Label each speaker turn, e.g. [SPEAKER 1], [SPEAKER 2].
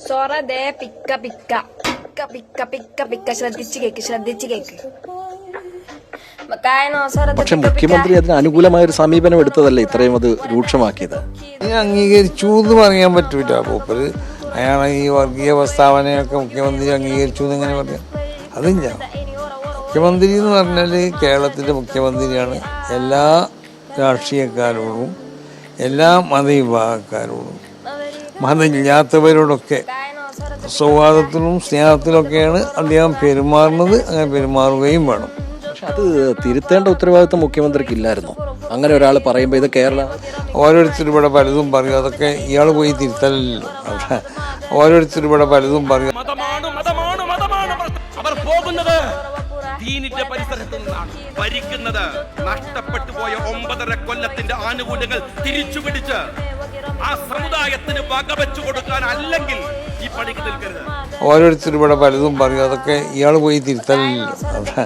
[SPEAKER 1] സൊറ ദേ പിക്ക പിക്ക പിക്ക പിക്ക പിക്ക പിക്ക ശ്രദ്ധിച്ചു കേക്ക്
[SPEAKER 2] പക്ഷെ മുഖ്യമന്ത്രി അതിന് അനുകൂലമായ ഒരു സമീപനം എടുത്തതല്ലേ ഇത്രയും അത് രൂക്ഷമാക്കിയത്.
[SPEAKER 3] അംഗീകരിച്ചു എന്ന് പറയാൻ പറ്റൂല. മൂപ്പര് അയാൾ ഈ വർഗീയ പ്രസ്താവനയൊക്കെ മുഖ്യമന്ത്രി അംഗീകരിച്ചു എന്നെങ്ങനെ പറയാം? അതില്ല. മുഖ്യമന്ത്രി എന്ന് പറഞ്ഞാൽ കേരളത്തിൻ്റെ മുഖ്യമന്ത്രിയാണ്. എല്ലാ രാഷ്ട്രീയക്കാരോടും എല്ലാ മതവിഭാഗക്കാരോടും മതമില്ലാത്തവരോടൊക്കെ സൗഹാർദ്ദത്തിലും സ്നേഹത്തിലൊക്കെയാണ് അദ്ദേഹം പെരുമാറുന്നത്. അങ്ങനെ പെരുമാറുകയും വേണം.
[SPEAKER 2] പക്ഷെ അത് തിരുത്തേണ്ട ഉത്തരവാദിത്വം മുഖ്യമന്ത്രിക്ക് ഇല്ലായിരുന്നു. അങ്ങനെ ഒരാൾ പറയുമ്പോൾ ഇത് കേരള
[SPEAKER 3] ഓരോരുത്തരും ഇവിടെ പലതും പറയും. അതൊക്കെ ഇയാൾ പോയി തിരുത്തലല്ലോ. അവിടെ ഓരോരുത്തരും ഇവിടെ പലതും പറയും.
[SPEAKER 4] അവർ പോകുന്നത് ദീനിന്റെ പരിസരത്ത് നിന്നാണ്. ഭരിക്കുന്നത് നഷ്ടപ്പെട്ടു പോയ 9.5 കൊല്ലത്തിന്റെ ആനുകൂല്യങ്ങൾ തിരിച്ചു പിടിച്ച് ആ സമുദായത്തിന് വകവെച്ചു കൊടുക്കാൻ അല്ലെങ്കിൽ ഈ പണിക്ക് നിൽക്കരുത്.
[SPEAKER 3] ഓരോരുത്തരും ഇവിടെ പലതും പറയും. അതൊക്കെ ഇയാൾ പോയി തിരുത്തലല്ലോ. അവിടെ